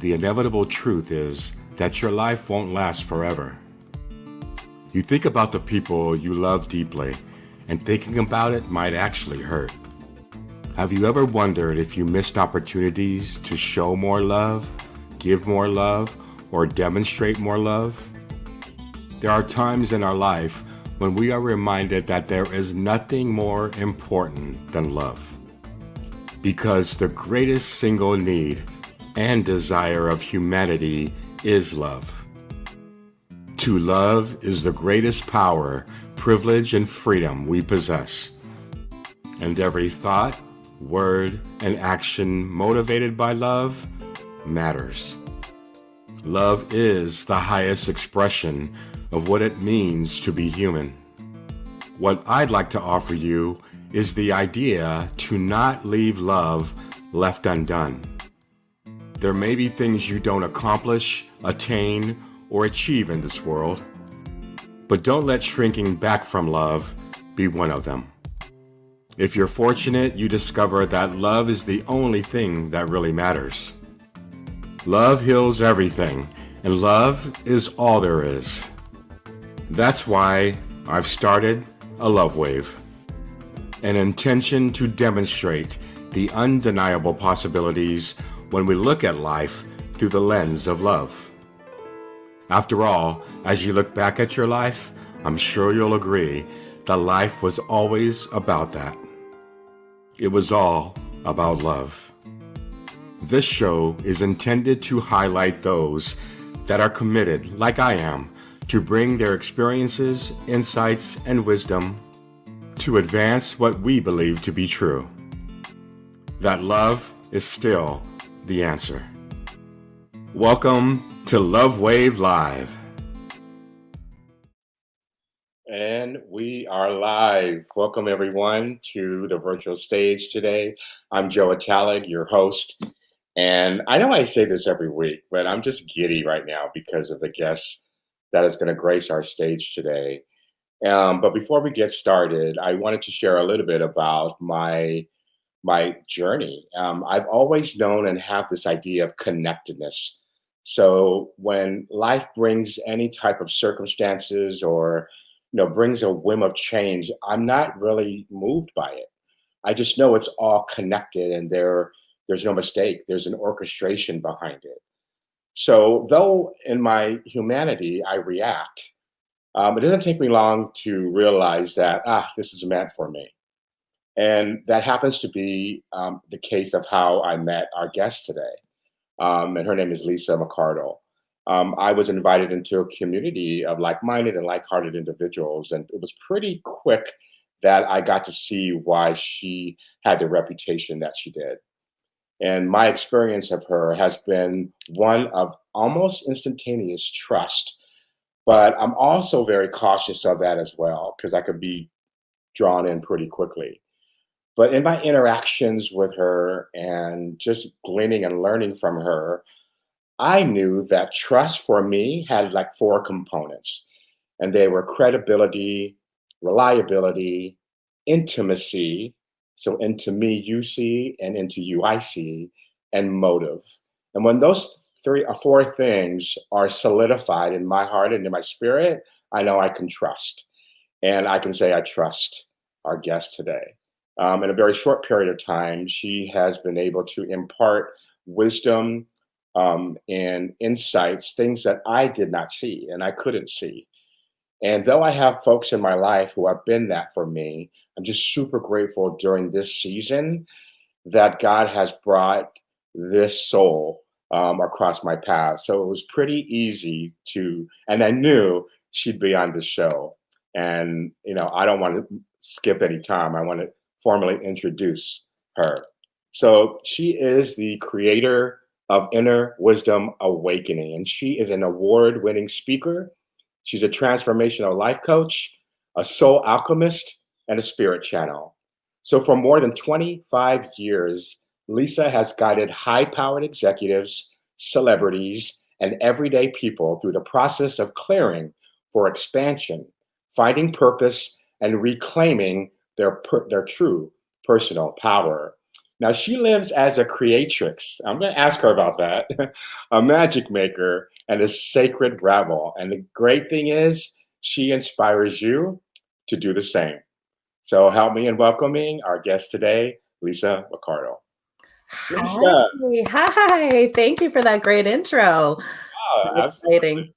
the inevitable truth is that your life won't last forever. You think about the people you love deeply, and thinking about it might actually hurt. Have you ever wondered if you missed opportunities to show more love, give more love, or demonstrate more love? There are times in our life when we are reminded that there is nothing more important than love. Because the greatest single need and desire of humanity is love. To love is the greatest power, privilege, and freedom we possess. And every thought, word, and action motivated by love matters. Love is the highest expression of what it means to be human. What I'd like to offer you is the idea to not leave love left undone. There may be things you don't accomplish, attain, or achieve in this world, but don't let shrinking back from love be one of them. If you're fortunate, you discover that love is the only thing that really matters. Love heals everything, and love is all there is. That's why I've started a Love Wave, an intention to demonstrate the undeniable possibilities when we look at life through the lens of love. After all, as you look back at your life, I'm sure you'll agree that life was always about that. It was all about love. This show is intended to highlight those that are committed, like I am, to bring their experiences, insights, and wisdom to advance what we believe to be true. That love is still the answer. Welcome to Love Wave Live. And we are live. Welcome everyone to the virtual stage today. I'm Joe Atalig, your host. And I know I say this every week, but I'm just giddy right now because of the guest that is going to grace our stage today. But before we get started, I wanted to share a little bit about my journey. I've always known and have this idea of connectedness. So when life brings any type of circumstances or brings a whim of change, I'm not really moved by it. I just know it's all connected and there's no mistake. There's an orchestration behind it. So though in my humanity I react, it doesn't take me long to realize that this is meant for me. And that happens to be the case of how I met our guest today. And her name is Lisa McCardle. I was invited into a community of like-minded and like-hearted individuals, and it was pretty quick that I got to see why she had the reputation that she did. And my experience of her has been one of almost instantaneous trust, but I'm also very cautious of that as well, because I could be drawn in pretty quickly. But in my interactions with her and just gleaning and learning from her, I knew that trust for me had like four components, and they were credibility, reliability, intimacy. So into me, you see, and into you, I see, and motive. And when those three or four things are solidified in my heart and in my spirit, I know I can trust. And I can say I trust our guest today. In a very short period of time, she has been able to impart wisdom and insights, things that I did not see and I couldn't see. And though I have folks in my life who have been that for me, I'm just super grateful during this season that God has brought this soul across my path. So it was pretty easy and I knew she'd be on the show. And, I don't want to skip any time. I want to formally introduce her. So she is the creator of Inner Wisdom Awakening, and she is an award-winning speaker. She's a transformational life coach, a soul alchemist, and a spirit channel. So for more than 25 years, Lisa has guided high-powered executives, celebrities, and everyday people through the process of clearing for expansion, finding purpose, and reclaiming their true personal power. Now she lives as a creatrix. I'm going to ask her about that. A magic maker and a sacred rebel. And the great thing is, she inspires you to do the same. So help me in welcoming our guest today, Lisa Ricardo. Hi, Lisa, hi. Thank you for that great intro. oh, So absolutely. exciting.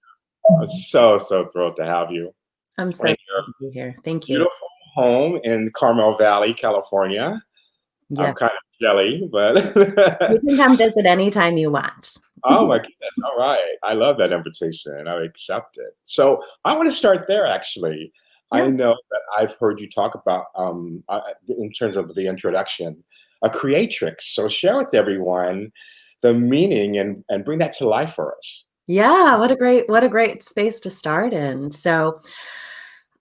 I'm so thrilled to have you I'm so in glad your to be here. Thank you. beautiful home in Carmel Valley, California. I'm Yeah, kind of jelly, but you can come visit anytime you want. oh my goodness. All right. I love that invitation and I accept it. So I want to start there actually. I Yeah. know that I've heard you talk about, in terms of the introduction, a creatrix. So share with everyone the meaning and bring that to life for us. Yeah, what a great space to start in. So,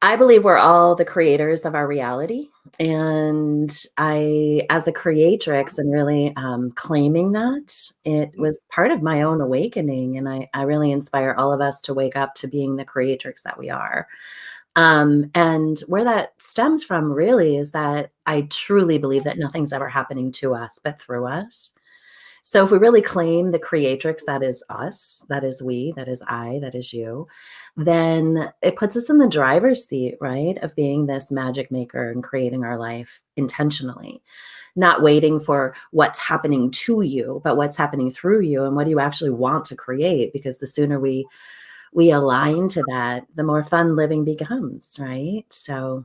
I believe we're all the creators of our reality, and I, as a creatrix, and really claiming that it was part of my own awakening, and I really inspire all of us to wake up to being the creatrix that we are. And where that stems from really is that I truly believe that nothing's ever happening to us but through us. So if we really claim the creatrix that is us, that is we, that is I, that is you, then it puts us in the driver's seat, right? Of being this magic maker and creating our life intentionally, not waiting for what's happening to you, but what's happening through you and what do you actually want to create? Because the sooner we align to that, the more fun living becomes, right? So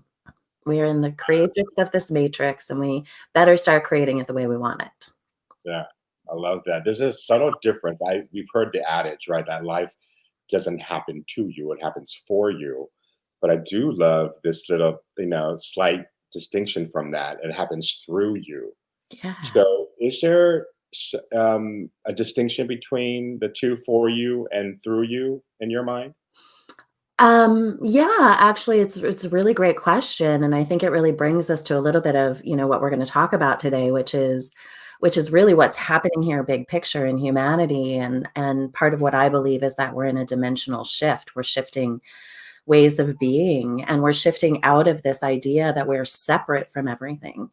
we're in the creatrix of this matrix and we better start creating it the way we want it. Yeah, I love that. There's a subtle difference. We've heard the adage, right? That life doesn't happen to you, it happens for you. But I do love this little, slight distinction from that. It happens through you. Yeah. So is there a distinction between the two, for you and through you in your mind? Yeah, actually it's a really great question. And I think it really brings us to a little bit of, what we're going to talk about today, which is really what's happening here, big picture in humanity. And part of what I believe is that we're in a dimensional shift. We're shifting ways of being, and we're shifting out of this idea that we're separate from everything,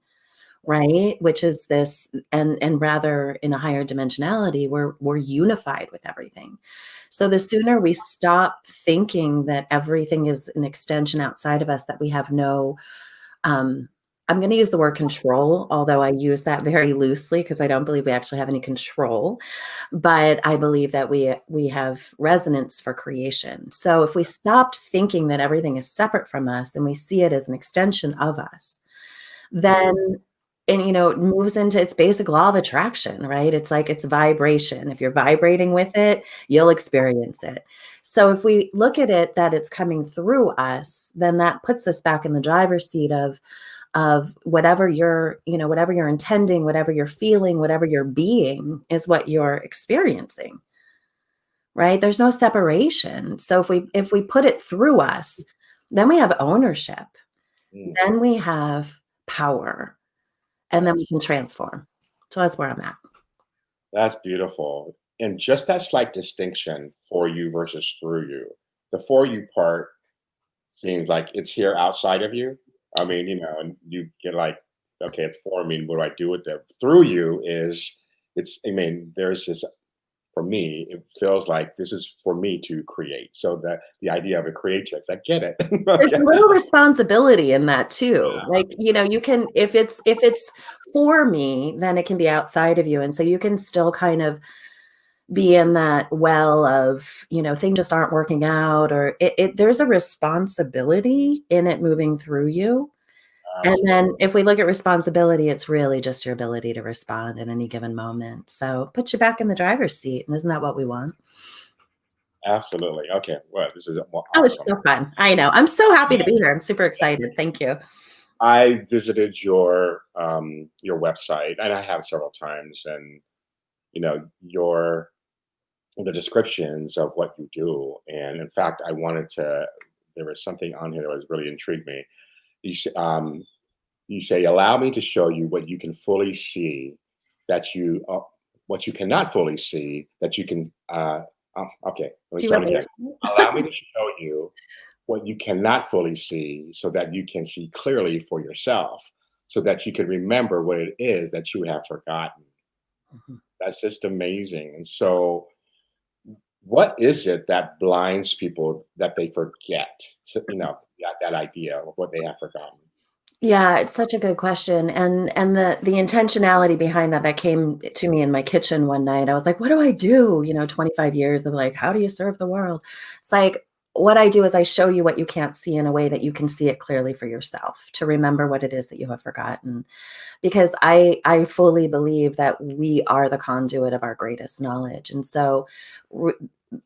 right? Which is this, and rather in a higher dimensionality, we're unified with everything. So the sooner we stop thinking that everything is an extension outside of us, that we have no, um, I'm going to use the word control, although I use that very loosely because I don't believe we actually have any control. But I believe that we have resonance for creation. So if we stopped thinking that everything is separate from us and we see it as an extension of us, then, and it moves into its basic law of attraction, right? It's like it's vibration. If you're vibrating with it, you'll experience it. So if we look at it that it's coming through us, then that puts us back in the driver's seat of whatever whatever you're intending, whatever you're feeling, whatever you're being is what you're experiencing, right? There's no separation. So if we put it through us, then we have ownership, Mm, then we have power, and then we yes, can transform. So that's where I'm at. that's beautiful. And just that slight distinction, for you versus through you. The for you part seems like it's here outside of you. I mean, and you get like, okay, it's for me. What do I do with it? Through you is I mean, there's this, for me, it feels like this is for me to create. So that the idea of a creatrix, I get it. There's Okay. a little responsibility in that too. Like, you can, if it's for me, then it can be outside of you. And so you can still kind of be in that well of, things just aren't working out, or there's a responsibility in it moving through you. And Absolutely. then if we look at responsibility, it's really just your ability to respond at any given moment. So put you back in the driver's seat. And isn't that what we want? Absolutely. Okay. Well, this is well, Oh, it's awesome. so fun. I know. I'm so happy to be here. I'm super excited. Thank you. I visited your website, and I have several times, and your the descriptions of what you do. And in fact, I wanted to. There was something on here that was really intrigued me. You say, "Allow me to show you what you can fully see, that you what you cannot fully see, that you can." Okay, let me Do you start want me again. to? Allow me to show you what you cannot fully see, so that you can see clearly for yourself. so that you can remember what it is that you have forgotten. Mhm. That's just amazing. And so, what is it that blinds people that they forget to, that idea of what they have forgotten? Yeah, it's such a good question, and the intentionality behind that came to me in my kitchen one night. I was like, "What do I do?" 25 years of like, "How do you serve the world?" It's like, what I do is I show you what you can't see in a way that you can see it clearly for yourself, to remember what it is that you have forgotten. Because I fully believe that we are the conduit of our greatest knowledge, and so, r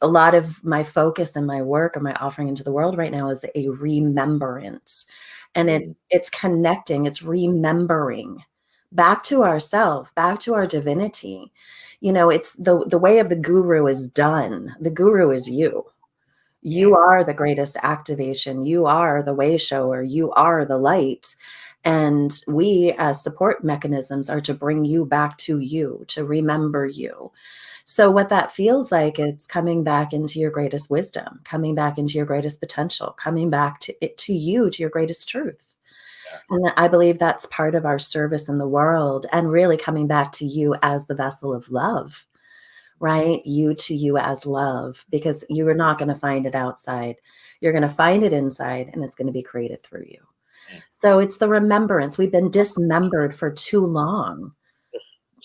a lot of my focus and my work and my offering into the world right now is a remembrance. And Mm, it's connecting, it's remembering back to ourself, back to our divinity. It's the way of the guru is done. The guru is you. You mm, are the greatest activation. You are the way shower. You are the light. And we, as support mechanisms, are to bring you back to you, to remember you. So, what that feels like, it's coming back into your greatest wisdom, coming back into your greatest potential, coming back to it, to you, to your greatest truth. yes. And I believe that's part of our service in the world, and really coming back to you as the vessel of love, right? You to you as love, because you are not going to find it outside. You're going to find it inside, and it's going to be created through you. Mm. So it's the remembrance. We've been dismembered for too long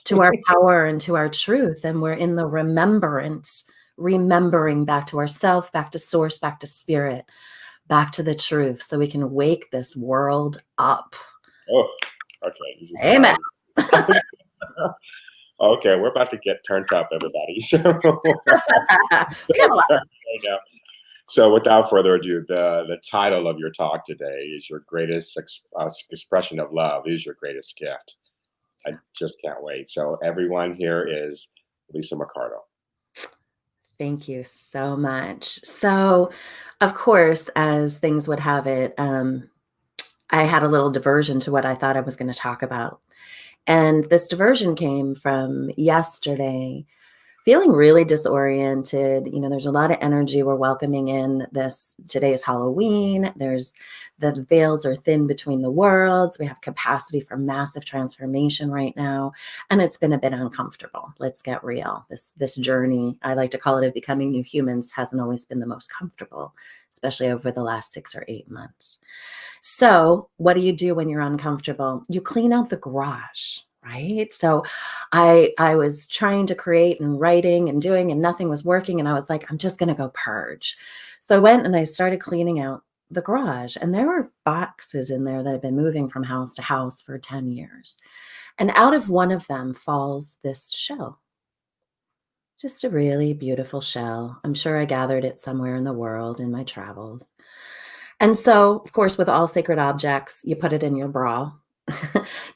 to our power and to our truth. And we're in the remembrance, remembering back to ourself, back to source, back to spirit, back to the truth, so we can wake this world up. Oh, okay. You just Amen. started. Okay, we're about to get turned up, everybody. So, We got a lot. sorry right now. So, without further ado, the title of your talk today is "Your Greatest Expression of Love is Your Greatest Gift." I just can't wait. So, everyone here is Lisa Mercado. Thank you so much. So, of course, as things would have it, I had a little diversion to what I thought I was going to talk about. And this diversion came from yesterday. Feeling really disoriented. There's a lot of energy. We're welcoming in this. Today is Halloween. The veils are thin between the worlds. We have capacity for massive transformation right now. And it's been a bit uncomfortable. Let's get real. This journey, I like to call it, of becoming new humans, hasn't always been the most comfortable, especially over the last 6 or 8 months. So, what do you do when you're uncomfortable? You clean out the garage, right? So, I was trying to create and writing and doing, and nothing was working, and I was like, I'm just going to go purge. So I went and I started cleaning out the garage, and there were boxes in there that had been moving from house to house for 10 years. And out of one of them falls this shell. Just a really beautiful shell. I'm sure I gathered it somewhere in the world in my travels. And so, of course, with all sacred objects, you put it in your bra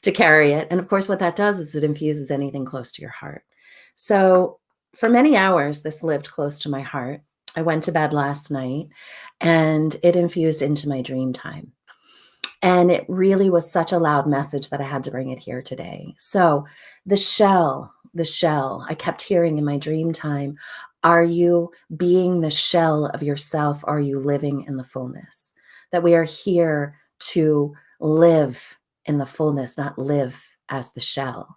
to carry it. And of course, what that does is it infuses anything close to your heart. So, for many hours, this lived close to my heart. I went to bed last night and it infused into my dream time. And it really was such a loud message that I had to bring it here today. So, the shell, I kept hearing in my dream time, are you being the shell of yourself? Are you living in the fullness? That we are here to live in the fullness, not live as the shell.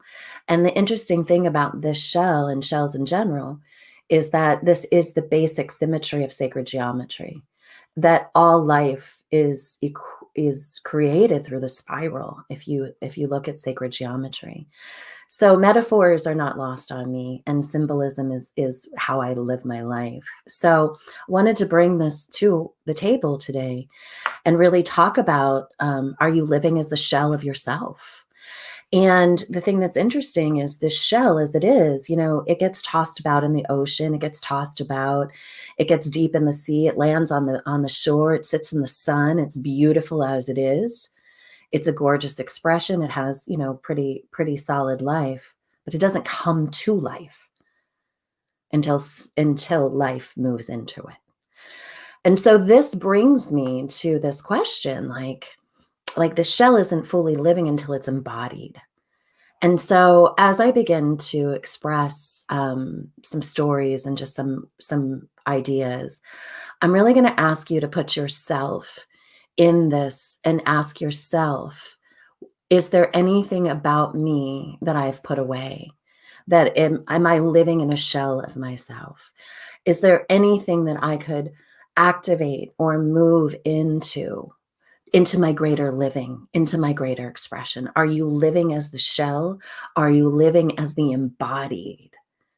And the interesting thing about this shell and shells in general is that this is the basic symmetry of sacred geometry, that all life is created through the spiral, if you look at sacred geometry. So metaphors are not lost on me, and symbolism is how I live my life. So wanted to bring this to the table today and really talk about, are you living as the shell of yourself? And the thing that's interesting is this shell, as it is, it gets tossed about in the ocean, it gets tossed about, it gets deep in the sea, it lands on the shore, it sits in the sun, it's beautiful as it is. It's a gorgeous expression. It has, pretty solid life, but it doesn't come to life until life moves into it. And so this brings me to this question, like the shell isn't fully living until it's embodied. And so as I begin to express some stories and just some ideas, I'm really going to ask you to put yourself in this and ask yourself, Is there anything about me that I've put away? That am I living in a shell of myself? Is there anything that I could activate or move into my greater living, into my greater expression? Are you living as the shell? Are you living as the embodied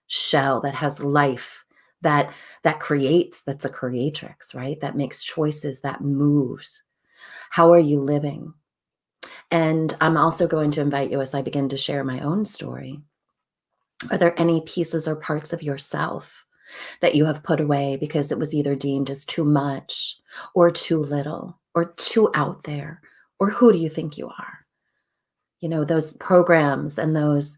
shell that has life, that creates, that's a creatrix, right? That makes choices, that moves. How are you living? And I'm also going to invite you as I begin to share my own story. Are there any pieces or parts of yourself that you have put away because it was either deemed as too much or too little or too out there? Or who do you think you are? You know, those programs and those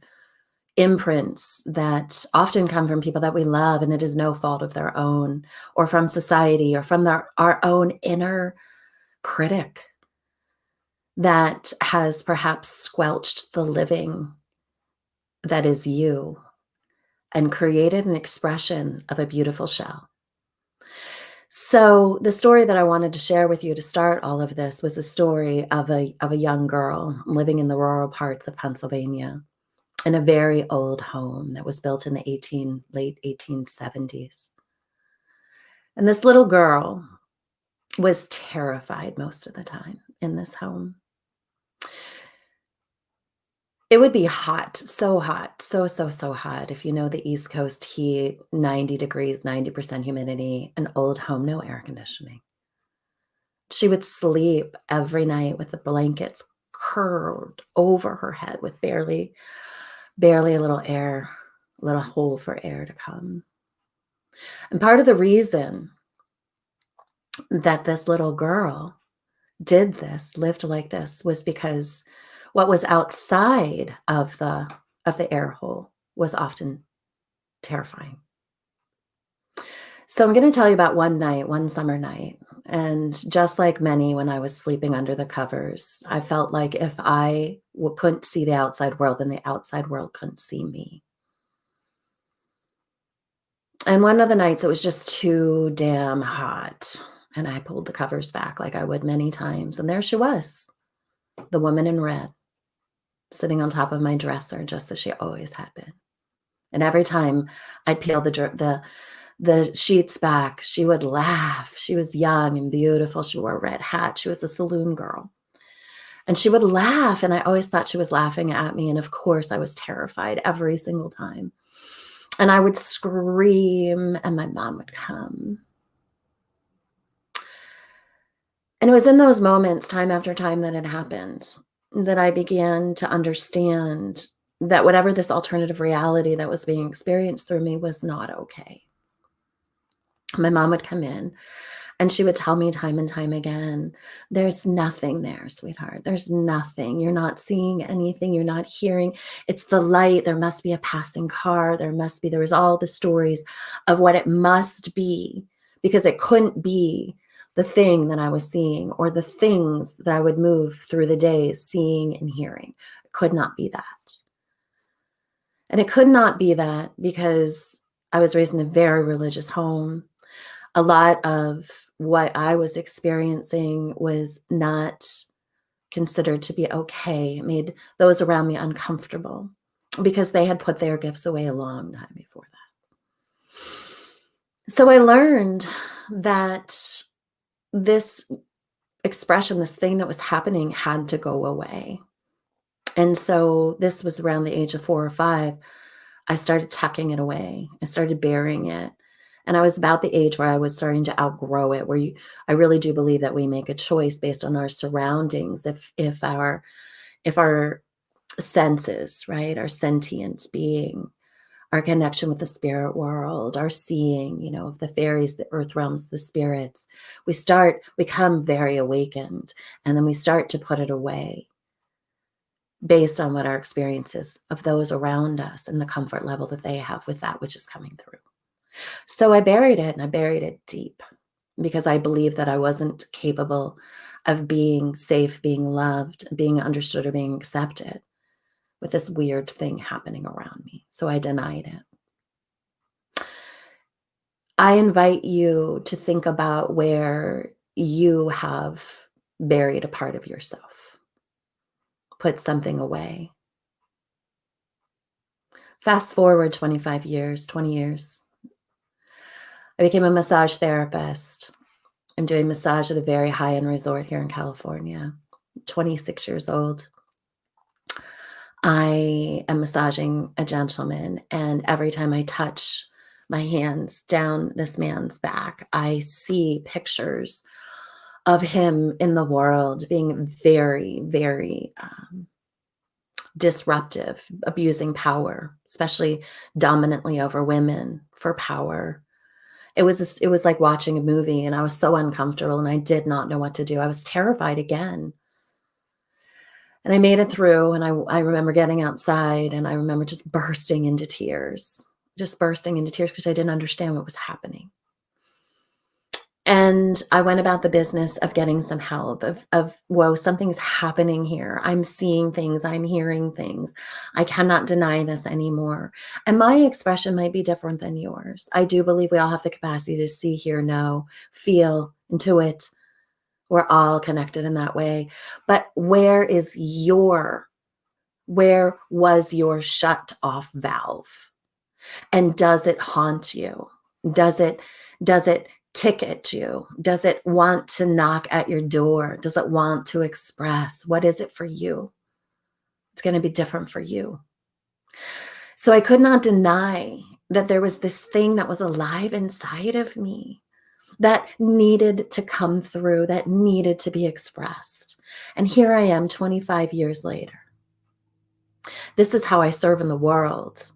imprints that often come from people that we love, and it is no fault of their own, or from society, or from our own inner critic that has perhaps squelched the living that is you and created an expression of a beautiful shell. So the story that I wanted to share with you to start all of this was a story of a young girl living in the rural parts of Pennsylvania in a very old home that was built in the late 1870s. And this little girl was terrified most of the time in this home. It would be hot, so hot, so, so, so hot. If you know the East Coast heat, 90 degrees, 90% humidity, an old home, no air conditioning. She would sleep every night with the blankets curled over her head with barely a little air, a little hole for air to come. And part of the reason that this little girl did this, lived like this, was because what was outside of the air hole was often terrifying. So I'm going to tell you about one night, one summer night. And just like many, when I was sleeping under the covers, I felt like if I couldn't see the outside world, then the outside world couldn't see me. And one of the nights, it was just too damn hot. And I pulled the covers back like I would many times. And there she was, the woman in red, sitting on top of my dresser, just as she always had been. And every time I'd peel the sheets back, she would laugh. She was young and beautiful. She wore a red hat. She was a saloon girl. And she would laugh, and I always thought she was laughing at me, and of course, I was terrified every single time. And I would scream, and my mom would come. And it was in those moments, time after time, that it happened, that I began to understand that whatever this alternative reality that was being experienced through me was not okay. My mom would come in and she would tell me time and time again, there's nothing there, sweetheart. There's nothing. You're not seeing anything. You're not hearing. It's the light. There must be a passing car. There was all the stories of what it must be, because it couldn't be the thing that I was seeing or the things that I would move through the days seeing and hearing. It could not be that. And it could not be that because I was raised in a very religious home. A lot of what I was experiencing was not considered to be okay. It made those around me uncomfortable because they had put their gifts away a long time before that. So I learned that this expression, this thing that was happening, had to go away. And so this was around the age of 4 or 5. I started tucking it away. I started burying it. And I was about the age where I was starting to outgrow it, I really do believe that we make a choice based on our surroundings. If our senses, right, our sentient being, our connection with the spirit world, our seeing, of the fairies, the earth realms, the spirits, we become very awakened, and then we start to put it away based on what our experience is of those around us and the comfort level that they have with that which is coming through. So I buried it, and I buried it deep because I believed that I wasn't capable of being safe, being loved, being understood, or being accepted with this weird thing happening around me. So I denied it. I invite you to think about where you have buried a part of yourself. put something away. Fast forward 25 years, 20 years. I became a massage therapist. I'm doing massage at a very high-end resort here in California. 26 years old. I am massaging a gentleman, and every time I touch my hands down this man's back, I see pictures of him in the world being very, very disruptive, abusing power, especially dominantly over women for power. It was like watching a movie, and I was so uncomfortable, and I did not know what to do. I was terrified again. And I made it through, and I remember getting outside, and I remember just bursting into tears because I didn't understand what was happening. And I went about the business of getting some help of, whoa, something's happening here. I'm seeing things, I'm hearing things. I cannot deny this anymore. And my expression might be different than yours. I do believe we all have the capacity to see, hear, know, feel, intuit. We're all connected in that way. But where was your shut off valve? And does it haunt you? Does it ticket you? Does it want to knock at your door? Does it want to express? What is it for you? It's going to be different for you. So I could not deny that there was this thing that was alive inside of me that needed to come through, that needed to be expressed. And here I am 25 years later. This is how I serve in the world,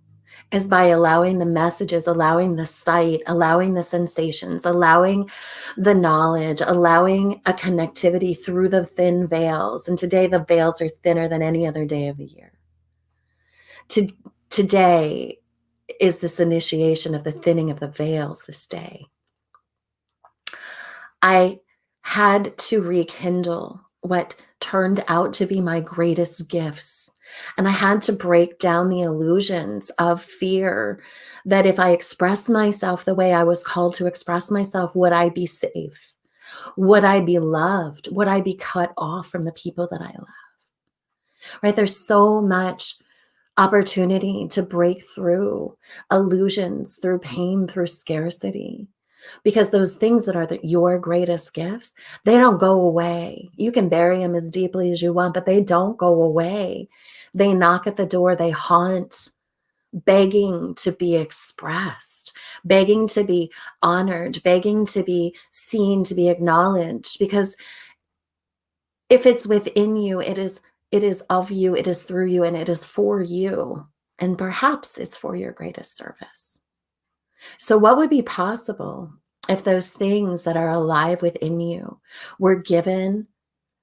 is by allowing the messages, allowing the sight, allowing the sensations, allowing the knowledge, allowing a connectivity through the thin veils. And today the veils are thinner than any other day of the year. Today is this initiation of the thinning of the veils this day. I had to rekindle what turned out to be my greatest gifts. And I had to break down the illusions of fear that if I expressed myself the way I was called to express myself, would I be safe? Would I be loved? Would I be cut off from the people that I love? Right? There's so much opportunity to break through illusions, through pain, through scarcity. Because those things that are your greatest gifts, they don't go away. You can bury them as deeply as you want, but they don't go away. They knock at the door, they haunt, begging to be expressed, begging to be honored, begging to be seen, to be acknowledged. Because if it's within you, it is of you, it is through you, and it is for you. And perhaps it's for your greatest service. So what would be possible if those things that are alive within you were given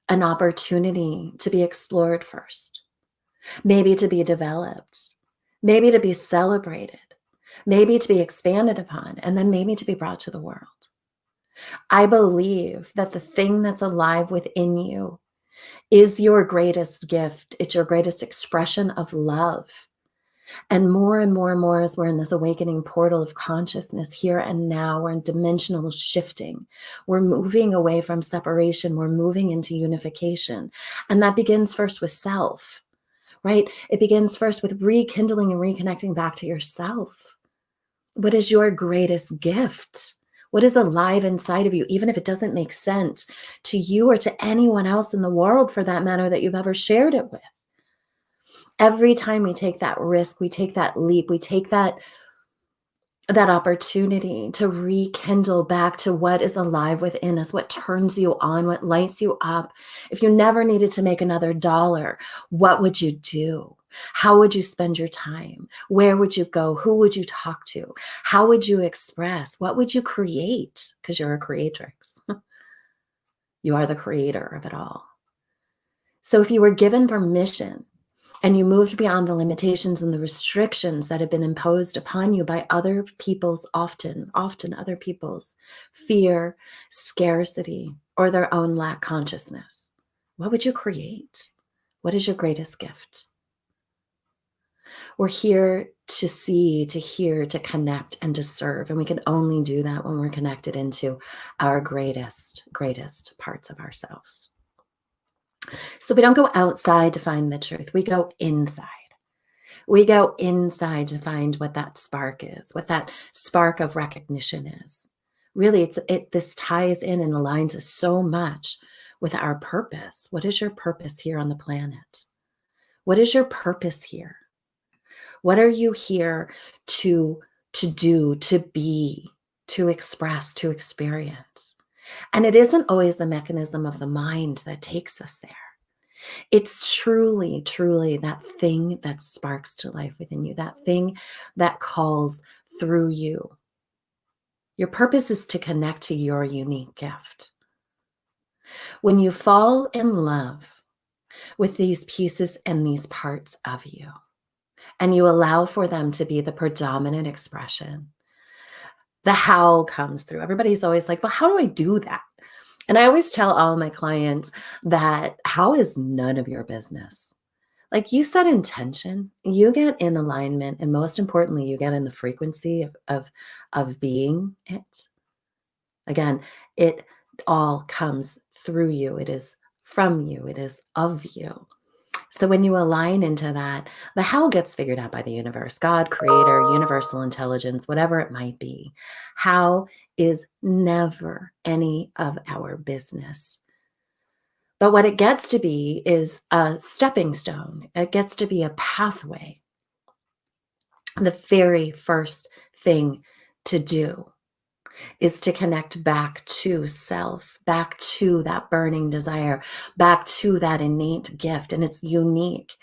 an opportunity to be explored first, maybe to be developed, maybe to be celebrated, maybe to be expanded upon, and then maybe to be brought to the world? I believe that the thing that's alive within you is your greatest gift. It's your greatest expression of love. And more and more and more, as we're in this awakening portal of consciousness here and now, we're in dimensional shifting. We're moving away from separation. We're moving into unification. And that begins first with self, right? It begins first with rekindling and reconnecting back to yourself. What is your greatest gift? What is alive inside of you, even if it doesn't make sense to you or to anyone else in the world, for that matter, that you've ever shared it with? Every time we take that risk, we take that leap, we take that opportunity to rekindle back to what is alive within us, what turns you on, what lights you up. If you never needed to make another dollar, what would you do? How would you spend your time? Where would you go? Who would you talk to? How would you express? What would you create? Because you're a creatrix. You are the creator of it all. So if you were given permission and you moved beyond the limitations and the restrictions that have been imposed upon you by other people's, often other people's fear, scarcity, or their own lack consciousness, what would you create? What is your greatest gift? We're here to see, to hear, to connect, and to serve. And we can only do that when we're connected into our greatest parts of ourselves. So we don't go outside to find the truth. We go inside. We go inside to find what that spark is, what that spark of recognition is. Really, this ties in and aligns us so much with our purpose. What is your purpose here on the planet? What is your purpose here? What are you here to do, to be, to express, to experience? And it isn't always the mechanism of the mind that takes us there. It's truly, truly that thing that sparks to life within you, that thing that calls through you. Your purpose is to connect to your unique gift. When you fall in love with these pieces and these parts of you, and you allow for them to be the predominant expression, the how comes through. Everybody's always like, well, how do I do that? And I always tell all of my clients that how is none of your business. Like, you set intention, you get in alignment, and most importantly, you get in the frequency of being it. Again, it all comes through you. It is from you. It is of you. So when you align into that, the how gets figured out by the universe, God, creator, universal intelligence, whatever it might be. How is never any of our business. But what it gets to be is a stepping stone. It gets to be a pathway. The very first thing to do is to connect back to self, back to that burning desire, back to that innate gift. And it's unique.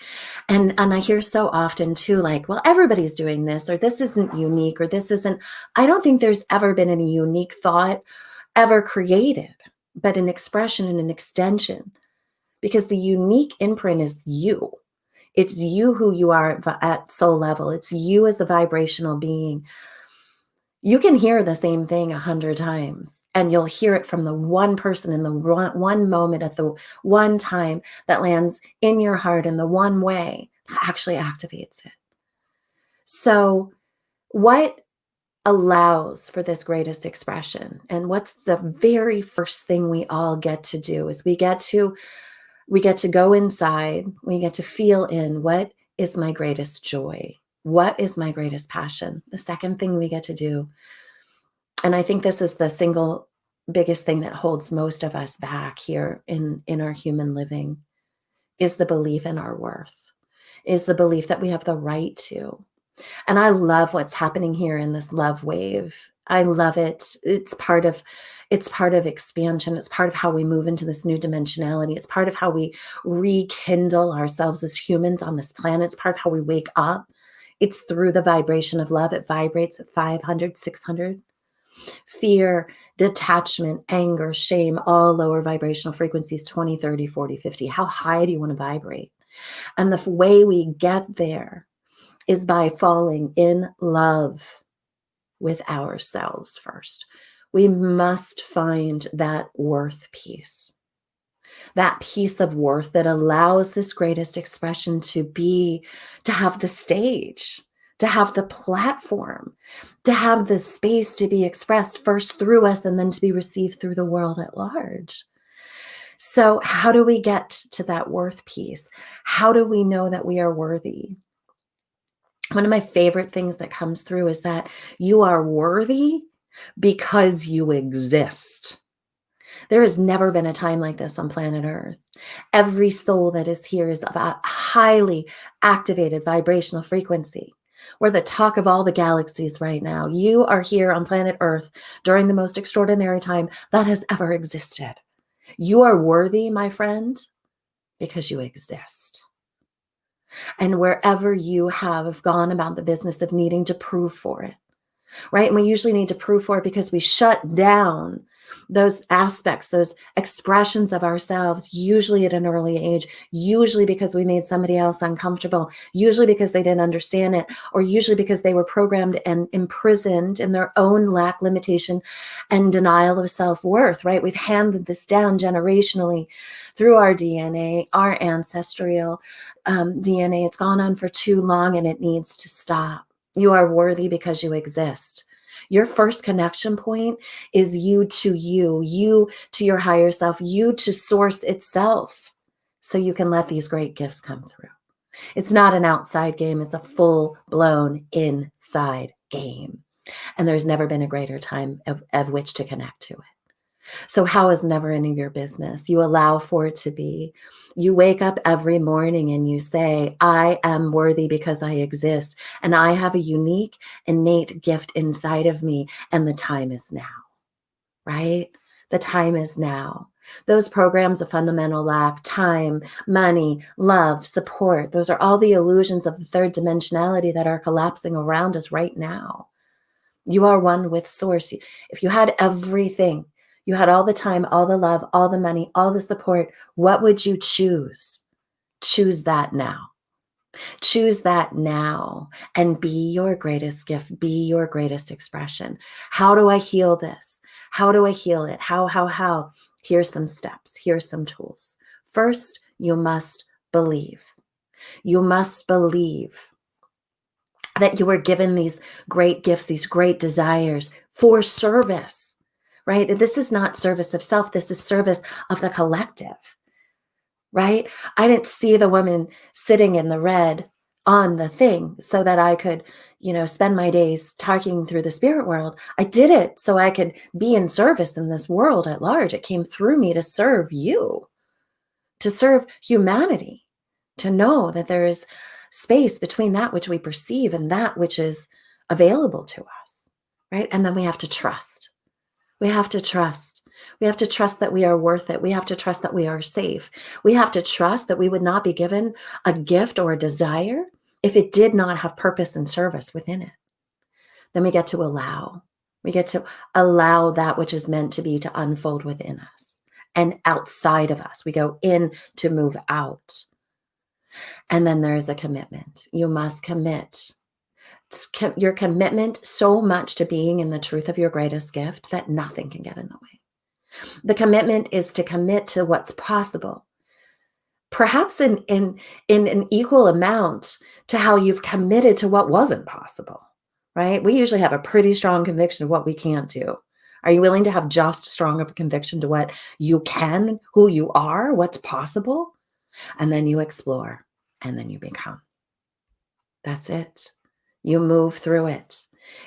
And I hear so often too, like, well, everybody's doing this, or this isn't unique, or this isn't. I don't think there's ever been any unique thought ever created, but an expression and an extension, because the unique imprint is you. It's you who you are at soul level. It's you as a vibrational being. You can hear the same thing 100 times, and you'll hear it from the one person in the one moment at the one time that lands in your heart in the one way that actually activates it. So what allows for this greatest expression, and what's the very first thing we all get to do, is we get to go inside, we get to feel in, what is my greatest joy? What is my greatest passion? The second thing we get to do, and I think this is the single biggest thing that holds most of us back here in our human living, is the belief in our worth, is the belief that we have the right to. And I love what's happening here in this love wave. I love it. It's part of expansion. It's part of how we move into this new dimensionality. It's part of how we rekindle ourselves as humans on this planet. It's part of how we wake up. It's through the vibration of love. It vibrates at 500, 600. Fear, detachment, anger, shame, all lower vibrational frequencies, 20, 30, 40, 50. How high do you want to vibrate? And the way we get there is by falling in love with ourselves first. We must find that worth piece, that piece of worth that allows this greatest expression to have the stage, to have the platform, to have the space to be expressed first through us and then to be received through the world at large. So how do we get to that worth piece? How do we know that we are worthy? One of my favorite things that comes through is that you are worthy because you exist. There has never been a time like this on planet Earth. Every soul that is here is of a highly activated vibrational frequency. We're the talk of all the galaxies right now. You are here on planet Earth during the most extraordinary time that has ever existed. You are worthy, my friend, because you exist. And wherever you have gone about the business of needing to prove for it, right? And we usually need to prove for it because we shut down those aspects, those expressions of ourselves, usually at an early age, usually because we made somebody else uncomfortable, usually because they didn't understand it, or usually because they were programmed and imprisoned in their own lack, limitation, and denial of self-worth, right? We've handed this down generationally through our DNA, our ancestral DNA. It's gone on for too long and it needs to stop. You are worthy because you exist. Your first connection point is you to your higher self, you to source itself. so you can let these great gifts come through. It's not an outside game, it's a full blown inside game. And there's never been a greater time of which to connect to it. So, how is never any of your business? You allow for it to be. You wake up every morning and you say, I am worthy because I exist. And I have a unique, innate gift inside of me. And the time is now, right? The time is now. Those programs of fundamental lack, time, money, love, support, those are all the illusions of the third dimensionality that are collapsing around us right now. You are one with source. If you had everything, you had all the time, all the love, all the money, all the support, what would you choose? Choose that now. Choose that now and be your greatest gift, be your greatest expression. How do I heal this? How do I heal it? How? Here's some steps. Here's some tools. First, you must believe. You must believe that you were given these great gifts, these great desires for service, right? This is not service of self. This is service of the collective, right? I didn't see the woman sitting in the red on the thing so that I could, spend my days talking through the spirit world. I did it so I could be in service in this world at large. It came through me to serve you, to serve humanity, to know that there is space between that which we perceive and that which is available to us, right? And then we have to trust. We have to trust. We have to trust that we are worth it. We have to trust that we are safe. We have to trust that we would not be given a gift or a desire if it did not have purpose and service within it. Then we get to allow. We get to allow that which is meant to be to unfold within us and outside of us. We go in to move out. And then there's a commitment. You must commit. Your commitment so much to being in the truth of your greatest gift that nothing can get in the way. The commitment is to commit to what's possible, perhaps in an equal amount to how you've committed to what wasn't possible, right? We usually have a pretty strong conviction of what we can't do. Are you willing to have just strong of a conviction to what you can, who you are, what's possible? And then you explore, and then you become. That's it. You move through it.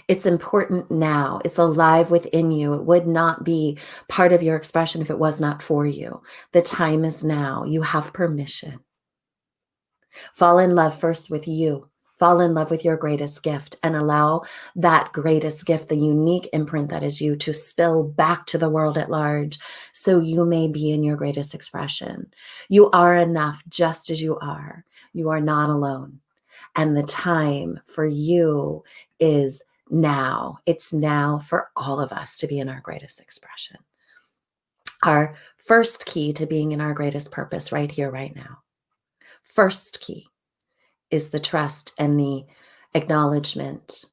It's important now. It's alive within you. It would not be part of your expression if it was not for you. The time is now. You have permission. Fall in love first with you. Fall in love with your greatest gift and allow that greatest gift, the unique imprint that is you, to spill back to the world at large so you may be in your greatest expression. You are enough just as you are. You are not alone. And the time for you is now. It's now for all of us to be in our greatest expression. Our first key to being in our greatest purpose right here, right now. First key is the trust and the acknowledgement.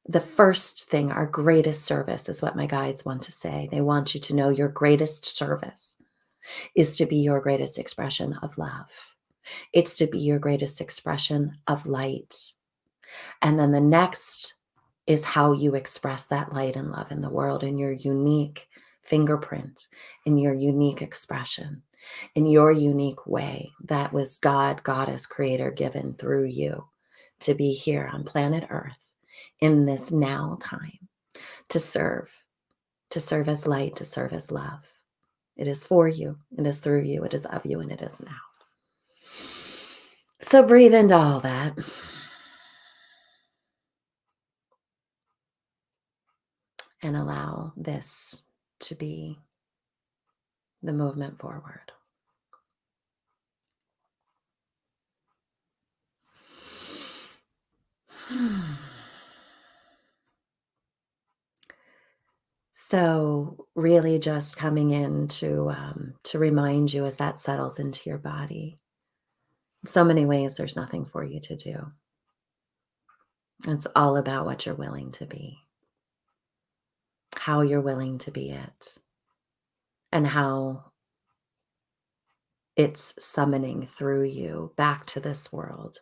The first thing, our greatest service, is what my guides want to say. They want you to know your greatest service is to be your greatest expression of love. It's to be your greatest expression of light. And then the next is how you express that light and love in the world in your unique fingerprint, in your unique expression, in your unique way. That was God, Goddess, Creator given through you to be here on planet Earth in this now time to serve as light, to serve as love. It is for you, it is through you, it is of you, and it is now. So breathe into all that. And allow this to be the movement forward. So really just coming in to remind you as that settles into your body. In so many ways, there's nothing for you to do. It's all about what you're willing to be, how you're willing to be it, and how it's summoning through you back to this world,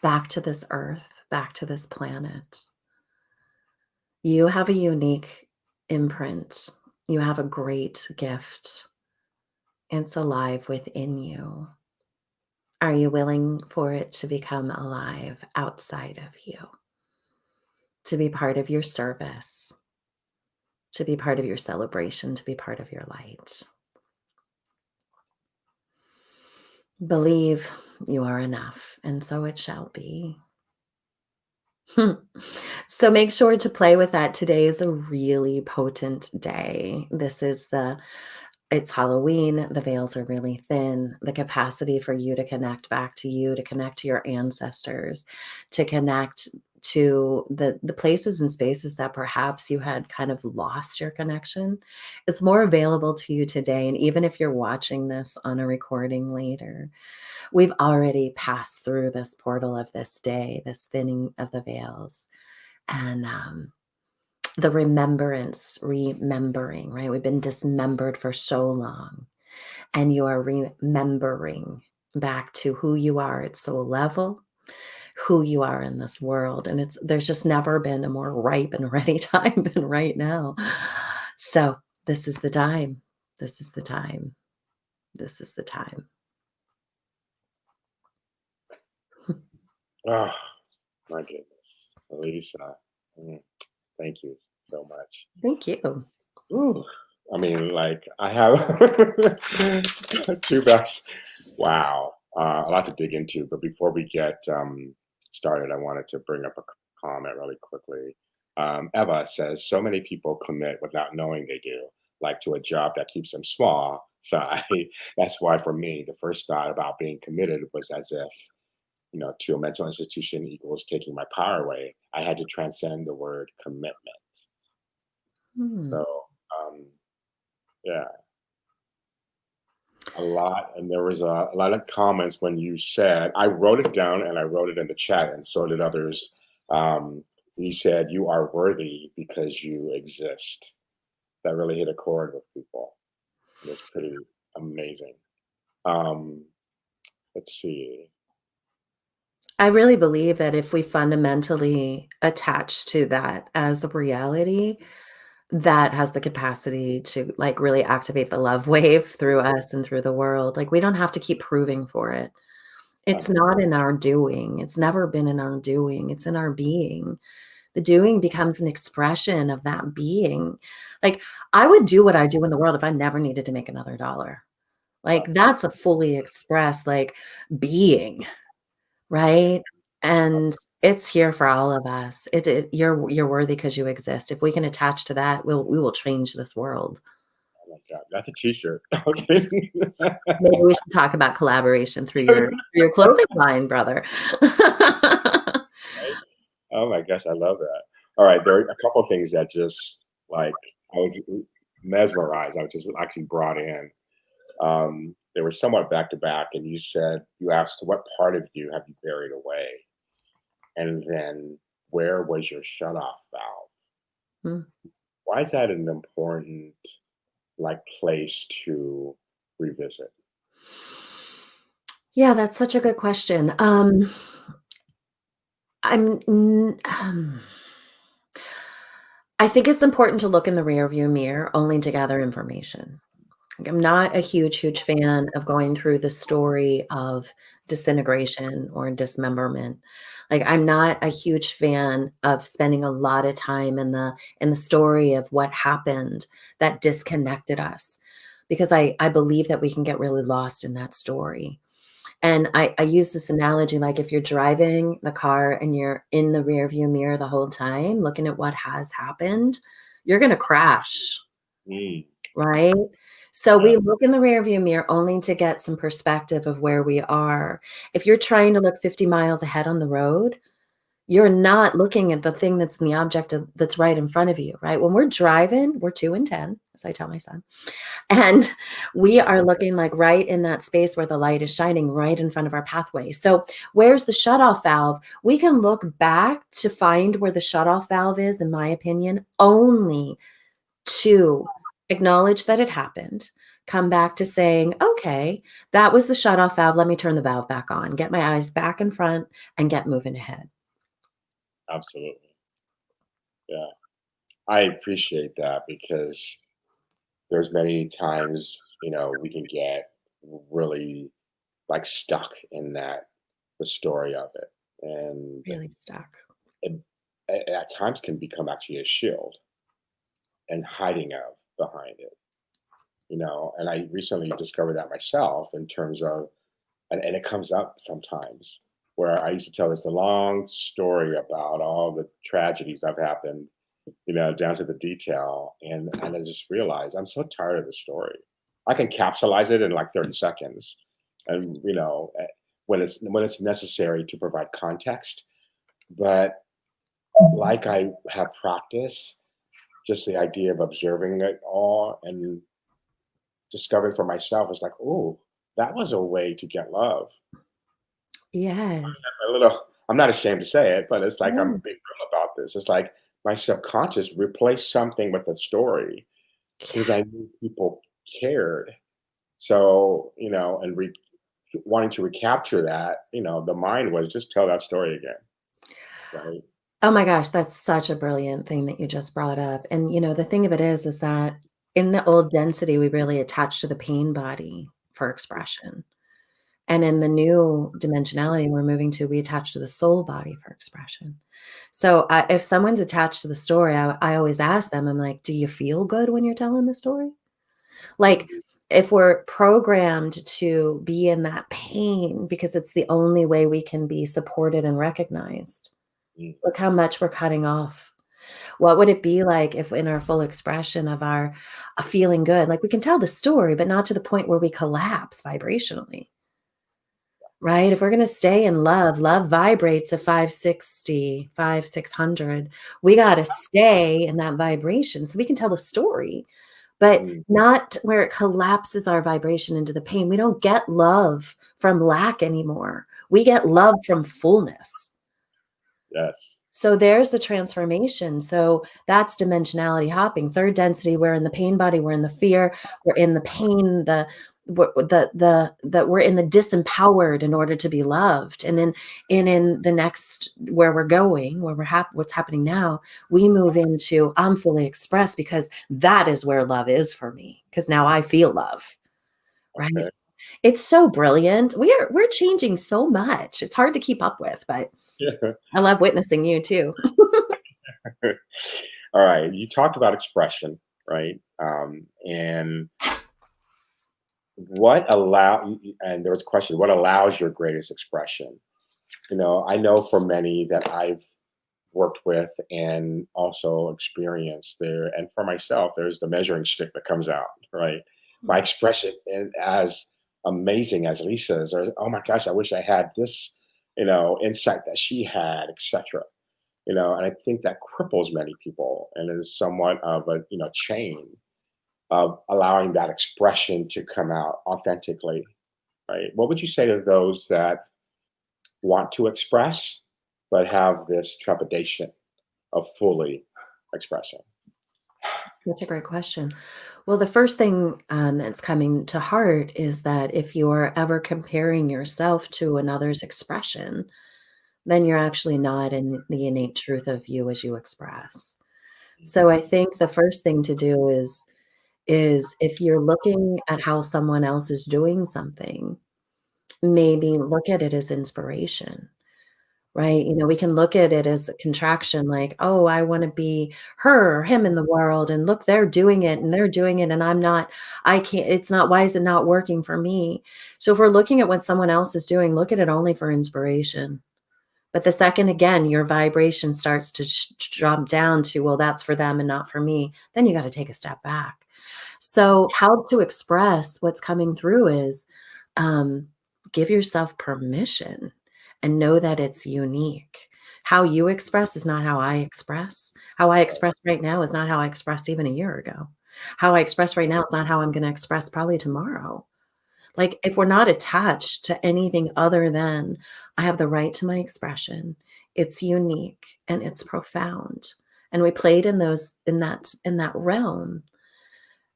back to this earth, back to this planet. You have a unique imprint. You have a great gift. It's alive within you. Are you willing for it to become alive outside of you, to be part of your service, to be part of your celebration, to be part of your light? Believe you are enough, and so it shall be. So make sure to play with that. Today is a really potent day. It's Halloween, the veils are really thin. The capacity for you to connect back to you, to connect to your ancestors, to connect to the places and spaces that perhaps you had kind of lost your connection. It's more available to you today. And even if you're watching this on a recording later, we've already passed through this portal of this day, this thinning of the veils. And the remembering, right? We've been dismembered for so long, and you are remembering back to who you are at soul level, who you are in this world. And there's just never been a more ripe and ready time than right now. So this is the time. This is the time. This is the time. Oh, my goodness. Elisa, thank you so much. Thank you. Ooh. I mean, like, I have two best. Wow. A lot to dig into. But before we get started, I wanted to bring up a comment really quickly. Eva says, so many people commit without knowing they do, like to a job that keeps them small. So that's why for me, the first thought about being committed was as if, to a mental institution equals taking my power away. I had to transcend the word commitment. Hmm. So, um, yeah, a lot. And there was a lot of comments when you said, I wrote it down and I wrote it in the chat, and so did others. You said, you are worthy because you exist. That really hit a chord with people. It was pretty amazing. Um, let's see. I really believe that if we fundamentally attach to that as a reality, that has the capacity to, like, really activate the love wave through us and through the world. Like, we don't have to keep proving for it. It's Absolutely. not in our doing. It's never been in our doing. It's in our being. The doing becomes an expression of that being. Like, I would do what I do in the world if I never needed to make another dollar. Like, that's a fully expressed, like, being. Right? And it's here for all of us. You're worthy because you exist. If we can attach to that, we will change this world. Oh my God, that's a T-shirt. Okay. Maybe we should talk about collaboration through your clothing line, brother. Oh my gosh, I love that. All right, there are a couple of things that just like I was mesmerized. I was just actually brought in. They were somewhat back to back, and you asked, what part of you have you buried away? And then where was your shut-off valve? Hmm. Why is that an important like place to revisit? Yeah, that's such a good question. I'm n I think it's important to look in the rearview mirror only to gather information. Like, I'm not a huge, huge fan of going through the story of disintegration or dismemberment. Like, I'm not a huge fan of spending a lot of time in the story of what happened that disconnected us, because I believe that we can get really lost in that story. And I use this analogy, like, if you're driving the car and you're in the rearview mirror the whole time looking at what has happened, you're gonna crash. Mm, Right? So yeah, we look in the rearview mirror only to get some perspective of where we are. If you're trying to look 50 miles ahead on the road, you're not looking at the thing that's in the object that's right in front of you, right? When we're driving, we're 2 and 10, as I tell my son, and we are looking, like, right in that space where the light is shining right in front of our pathway. So where's the shutoff valve? We can look back to find where the shutoff valve is, in my opinion, only to acknowledge that it happened, come back to saying, "Okay, that was the shutoff valve, let me turn the valve back on, get my eyes back in front, and get moving ahead." absolutely. Yeah. I appreciate that because there's many times, we can get really like stuck in the story of it, and Really stuck. it, at times can become actually a shield and hiding out behind it. And I recently discovered that myself in terms of, and it comes up sometimes where I used to tell this long story about all the tragedies I've happened, down to the detail. And I just realized I'm so tired of the story. I can capsulize it in like 30 seconds. And, when it's necessary to provide context. But like I have practiced, just the idea of observing it all and discovering for myself is like, oh, that was a way to get love. Yes. A little, I'm not ashamed to say it, but it's like I'm Yeah. being real about this. It's like my subconscious replaced something with a story because I knew people cared. So, and wanting to recapture that, the mind was just tell that story again, right? Oh my gosh, that's such a brilliant thing that you just brought up. And, the thing of it is that in the old density, we really attach to the pain body for expression. And in the new dimensionality we're moving to, we attach to the soul body for expression. So if someone's attached to the story, I always ask them, I'm like, do you feel good when you're telling the story? Like, if we're programmed to be in that pain because it's the only way we can be supported and recognized, Mm. look how much we're cutting off. What would it be like if in our full expression of our feeling good, like we can tell the story, but not to the point where we collapse vibrationally, right? If we're going to stay in love, love vibrates at 560, 600. We got to stay in that vibration so we can tell the story, but Mm. not where it collapses our vibration into the pain. We don't get love from lack anymore. We get love from fullness. Yes. So there's the transformation. So that's dimensionality hopping. Third density, we're in the pain body, we're in the fear, we're in the pain, we're in the disempowered in order to be loved. And in the next where we're going, where what's happening now, we move into I'm fully expressed because that is where love is for me. Because now I feel love. Right. Okay. It's so brilliant. We're changing so much. It's hard to keep up with, but Yeah. I love witnessing you too. All right. You talked about expression, right? And and there was a question, what allows your greatest expression? I know for many that I've worked with and also experienced there, and for myself, there's the measuring stick that comes out, right? My expression is as amazing as Lisa's, or oh my gosh, I wish I had this, insight that she had, etc. And I think that cripples many people and is somewhat of a chain of allowing that expression to come out authentically, right? What would you say to those that want to express but have this trepidation of fully expressing? Such a great question. Well, the first thing that's coming to heart is that if you're ever comparing yourself to another's expression, then you're actually not in the innate truth of you as you express. So I think the first thing to do is if you're looking at how someone else is doing something, maybe look at it as inspiration. Right? We can look at it as a contraction, like, "Oh, I wanna be her or him in the world, and look, they're doing it, and they're doing it, and I can't it's not why is it not working for me?" So if we're looking at what someone else is doing, look at it only for inspiration. But the second, again, your vibration starts to jump down to, "Well, that's for them and not for me," then you gotta take a step back. So how to express what's coming through is, um, give yourself permission and know that it's unique. How you express is not how I express. How I express right now is not how I expressed even a year ago. How I express right now is not how I'm gonna express probably tomorrow. Like, if we're not attached to anything other than, "I have the right to my expression, it's unique, and it's profound," and we played in that realm,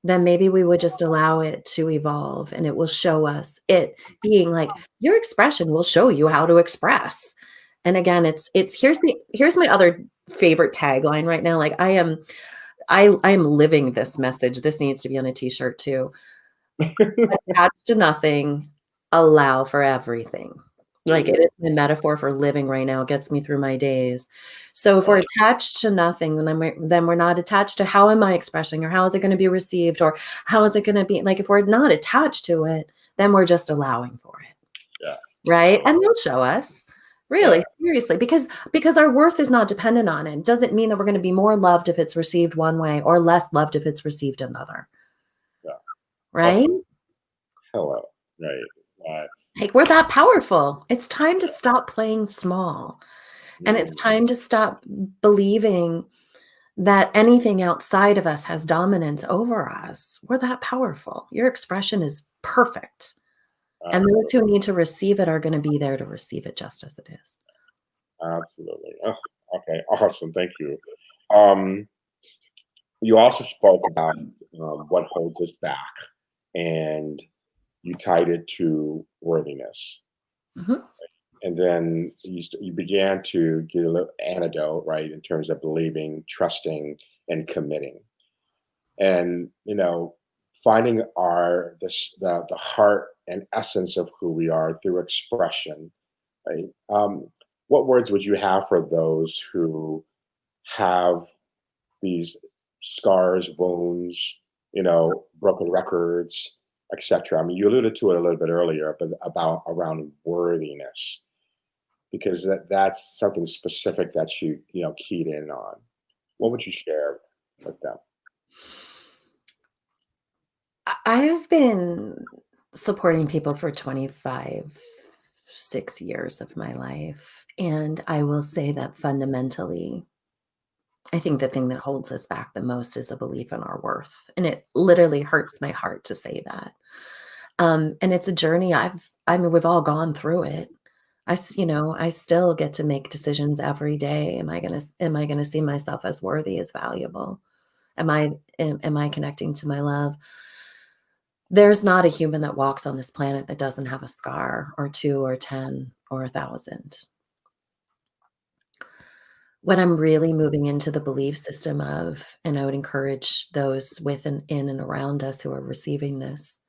then maybe we would just allow it to evolve and it will show us it being like, your expression will show you how to express. And again, it's here's my other favorite tagline right now. Like I am living this message. This needs to be on a t-shirt too. Attached to nothing, allow for everything. Like, it Mhm. is my metaphor for living right now, it gets me through my days. So, if we're Right. attached to nothing, then we're not attached to how am I expressing or how is it gonna be received or how is it gonna be like, if we're not attached to it, then we're just allowing for it, Yeah. right? And they'll show us. Yeah. Really, seriously, because our worth is not dependent on it. It doesn't mean that we're gonna be more loved if it's received one way or less loved if it's received another, Yeah. Oh, right? hello. Right. That's Like, we're that powerful. It's time to stop playing small, and it's mm, time to stop believing that anything outside of us has dominance over us. We're that powerful. Your expression is perfect, and those absolutely. who need to receive it are gonna be there to receive it just as it is. Absolutely. Oh, okay. Awesome. Thank you. Um, you also spoke about what holds us back, and you tied it to worthiness. Mhm. And then you began to get a little antidote, right, in terms of believing, trusting, and committing. And finding the heart and essence of who we are through expression, right? What words would you have for those who have these scars, wounds, broken records, etc.? I mean, you alluded to it a little bit earlier, but about around worthiness, because that's something specific that you keyed in on. What would you share with them? I've been supporting people for 25, 6 years of my life, and I will say that fundamentally I think the thing that holds us back the most is a belief in our worth, and it literally hurts my heart to say that. And it's a journey I mean, we've all gone through it. I still get to make decisions every day. Am I gonna see myself as worthy, as valuable? Am I connecting to my love? There's not a human that walks on this planet that doesn't have a scar or 2 or 10 or 1,000. What I'm really moving into the belief system of, and I would encourage those with and in and around us who are receiving this,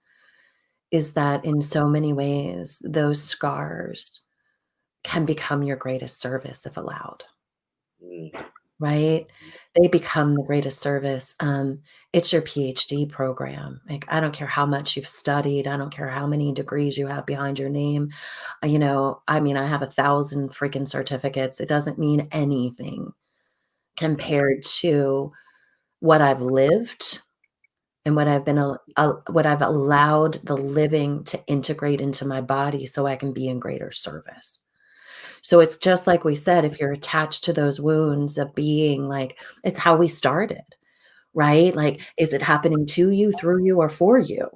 is that in so many ways, those scars can become your greatest service if allowed, Mm, right? They become the greatest service. It's your PhD program. Like, I don't care how much you've studied, I don't care how many degrees you have behind your name. I mean, I have 1,000 freaking certificates. It doesn't mean anything compared to what I've lived and what I've allowed the living to integrate into my body so I can be in greater service. So it's just like we said, if you're attached to those wounds of being like it's how we started, right? Like, is it happening to you, through you, or for you?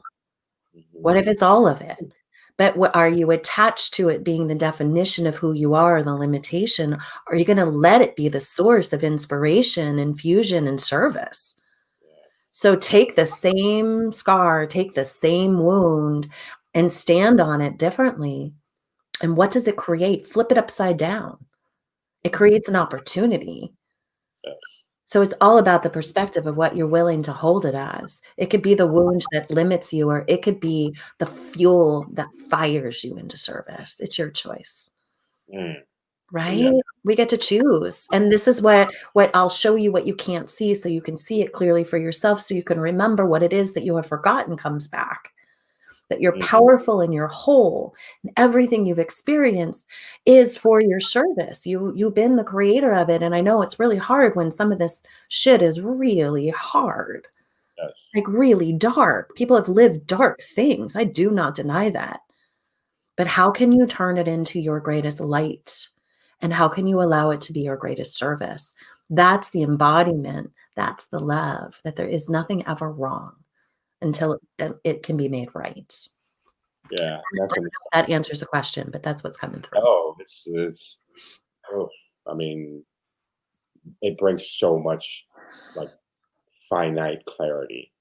mhm. What if it's all of it? But what are you attached to it being the definition of who you are, the limitation? Are you gonna let it be the source of inspiration, infusion, and service? Yes. So take the same scar, take the same wound, and stand on it differently. And what does it create? Flip it upside down. It creates an opportunity. Yes. So it's all about the perspective of what you're willing to hold it as. It could be the wound that limits you, or it could be the fuel that fires you into service. It's your choice, Mm, right? yeah. We get to choose. And this is what I'll show you what you can't see so you can see it clearly for yourself so you can remember what it is that you have forgotten comes back. That you're Mm, powerful and you're whole, and everything you've experienced is for your service. You've been the creator of it, and I know it's really hard when some of this shit is really hard, yes. like, really dark. People have lived dark things, I do not deny that. But how can you turn it into your greatest light? And how can you allow it to be your greatest service? That's the embodiment, that's the love, that there is nothing ever wrong until it can be made right. Yeah. I don't Nothing. know if that answers the question, but that's what's coming through. Oh, it's. Oh, I mean, it brings so much like finite clarity.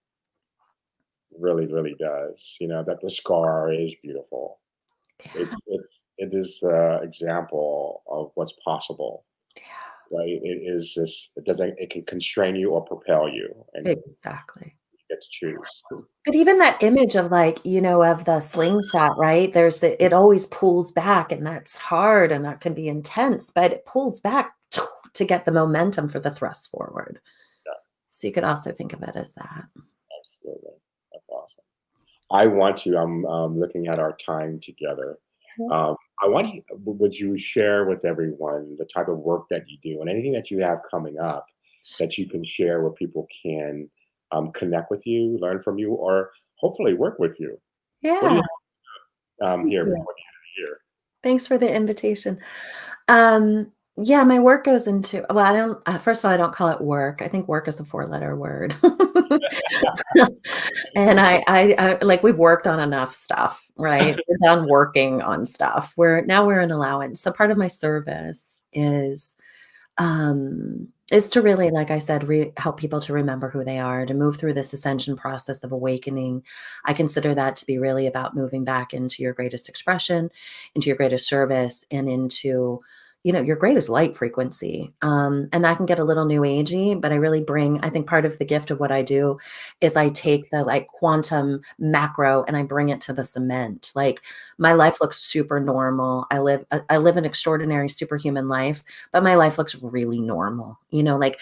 Really, really does. That the scar is beautiful. Yeah, It is example of what's possible, right? It is this. It doesn't. It can constrain you or propel you, and exactly. get to choose. But even that image of, like, of the slingshot, right? It always pulls back, and that's hard, and that can be intense, but it pulls back to get the momentum for the thrust forward. Yeah, So you could also think of it as that. absolutely. That's awesome. I want to. I'm looking at our time together. Mhm. I want you. Would you share with everyone the type of work that you do and anything that you have coming up that you can share where people can connect with you, learn from you, or hopefully work with you? What do Yeah, you thank here you. before the end of the year? Thanks for the invitation. Yeah, my work goes into well, I don't first of all, I don't call it work. I think work is a four-letter word. And like, we've worked on enough stuff, right? We're done working on stuff. We're in allowance. So part of my service is to really, like I said, help people to remember who they are, to move through this ascension process of awakening. I consider that to be really about moving back into your greatest expression, into your greatest service, and into your greatest light frequency. And that can get a little new agey, but I think part of the gift of what I do is I take the like quantum macro and I bring it to the cement. Like, my life looks super normal. I live an extraordinary superhuman life, but my life looks really normal. Like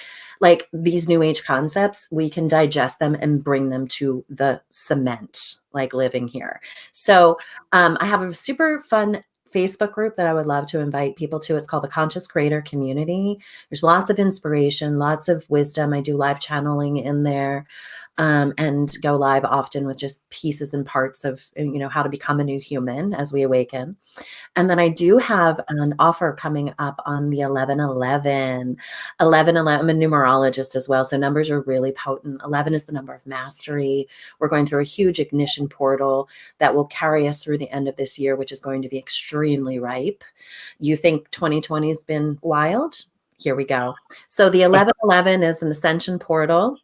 these new age concepts, we can digest them and bring them to the cement, like living here. So I have a super fun Facebook group that I would love to invite people to. It's called the Conscious Creator Community. There's lots of inspiration, lots of wisdom. I do live channeling in there, and go live often with just pieces and parts of how to become a new human as we awaken. And then I do have an offer coming up on the 11/11. 11/11, I'm a numerologist as well, so numbers are really potent. 11 is the number of mastery. We're going through a huge ignition portal that will carry us through the end of this year, which is going to be extremely ripe. You think 2020 has been wild? Here we go. So the 11/11 is an ascension portal.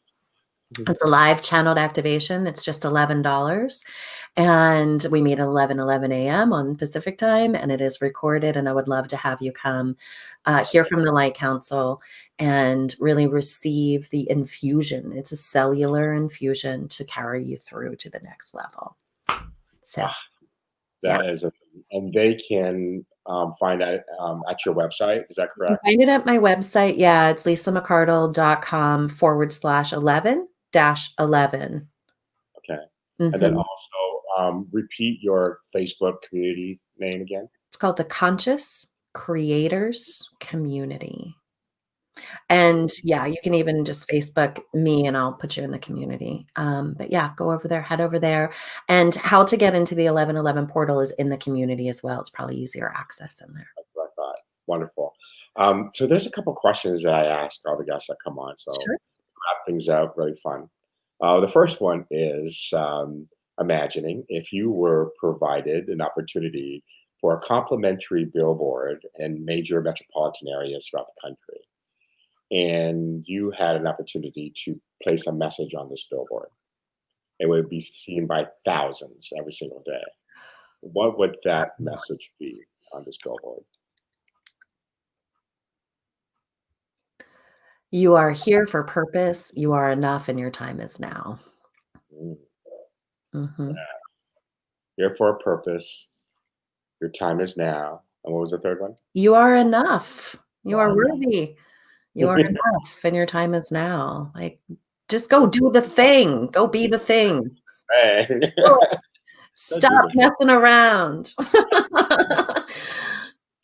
It's a live channeled activation. It's just $11. And we meet at 11:11 a.m. on Pacific time, and it is recorded. And I would love to have you come hear from the Light Council and really receive the infusion. It's a cellular infusion to carry you through to the next level. So, Ah, yeah. that is amazing. And they can find that at your website. Is that You can correct? find it at my website. Yeah, it's lisamccardle.com/11-11. Okay. And then Mhm. also repeat your Facebook community name again. It's called the Conscious Creators Community. And yeah, you can even just Facebook me and I'll put you in the community. But yeah, go over there, head over there. And how to get into the 11/11 portal is in the community as well. It's probably easier access in there. That's what I thought. Wonderful. So there's a couple questions that I ask all the guests that come on. So Sure. wrap things out really fun. The first one is imagining if you were provided an opportunity for a complimentary billboard in major metropolitan areas throughout the country, and you had an opportunity to place a message on this billboard. It would be seen by thousands every single day. What would that message be on this billboard? You are here for purpose. You are enough, and your time is now. Mm, Mhm. here for a purpose. Your time is now. And what was the third one? You are enough. You You are are enough. worthy. You are enough, and your time is now. Like, just go do the thing. Go be the thing. Hey. Do it. Don't do Stop this. messing around.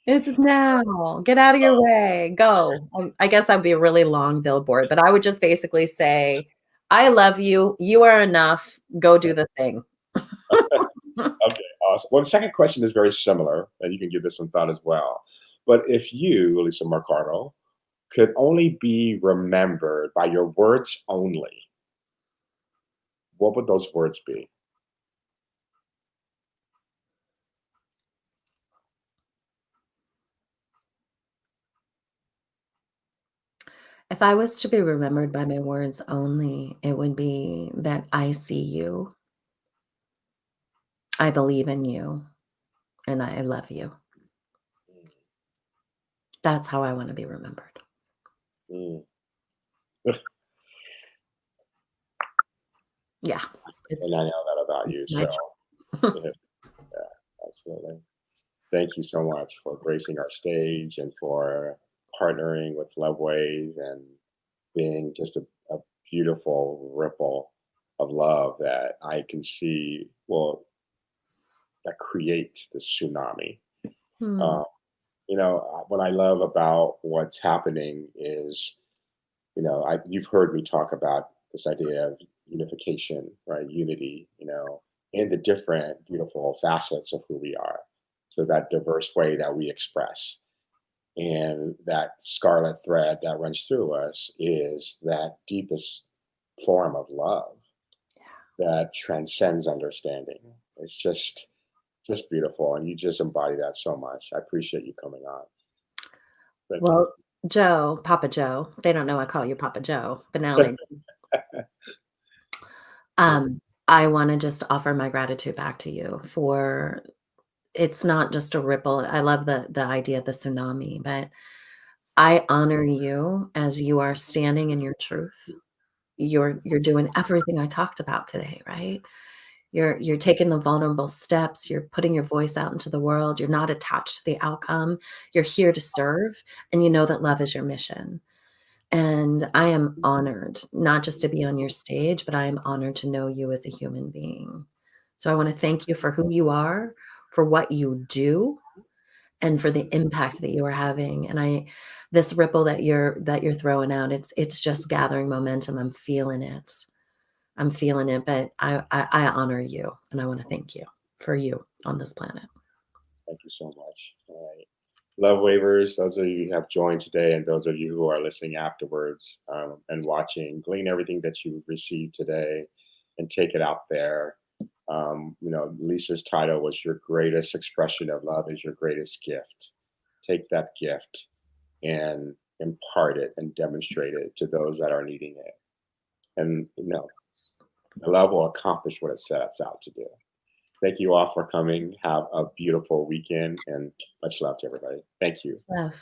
It's now. Get out of your way. Go. I guess that'd be a really long billboard, but I would just basically say, "I love you. You are enough. Go do the thing." Okay, awesome. Well, the second question is very similar, and you can give this some thought as well. But if you, Lisa Mercado, could only be remembered by your words only, what would those words be? If I was to be remembered by my words only, it would be that I see you, I believe in you, and I love you. That's how I wanna be remembered. Mm. Yeah, and I it's know that about you. my So, job. yeah, absolutely. Thank you so much for gracing our stage and for partnering with Lovewave and being just a beautiful ripple of love that I can see will that create the tsunami. Hmm. Uh, what I love about what's happening is, you've heard me talk about this idea of unification, right? Unity, in the different beautiful facets of who we are. So that diverse way that we express. And that scarlet thread that runs through us is that deepest form of love that transcends understanding. It's just beautiful, and you just embody that so much. I appreciate you coming on. Thank you. Well, Joe, Papa Joe, they don't know I call you Papa Joe, but now they I wanna just offer my gratitude back to you for it's not just a ripple. I love the idea of the tsunami, but I honor you as you are standing in your truth. You're doing everything I talked about today, right? You're taking the vulnerable steps, you're putting your voice out into the world, you're not attached to the outcome, you're here to serve, and you know that love is your mission. And I am honored, not just to be on your stage, but I am honored to know you as a human being. So I wanna thank you for who you are, for what you do, and for the impact that you are having. And I this ripple that you're throwing out, it's just gathering momentum. I'm feeling it. I'm feeling it, but I honor you, and I wanna thank you for you on this planet. Thank you so much. All right. Love waivers, those of you who have joined today, and those of you who are listening afterwards and watching, glean everything that you received today and take it out there. Lisa's title was Your Greatest Expression of Love is Your Greatest Gift. Take that gift and impart it and demonstrate it to those that are needing it. And, the love will accomplish what it sets out to do. Thank you all for coming. Have a beautiful weekend and much love to everybody. Thank you. Love.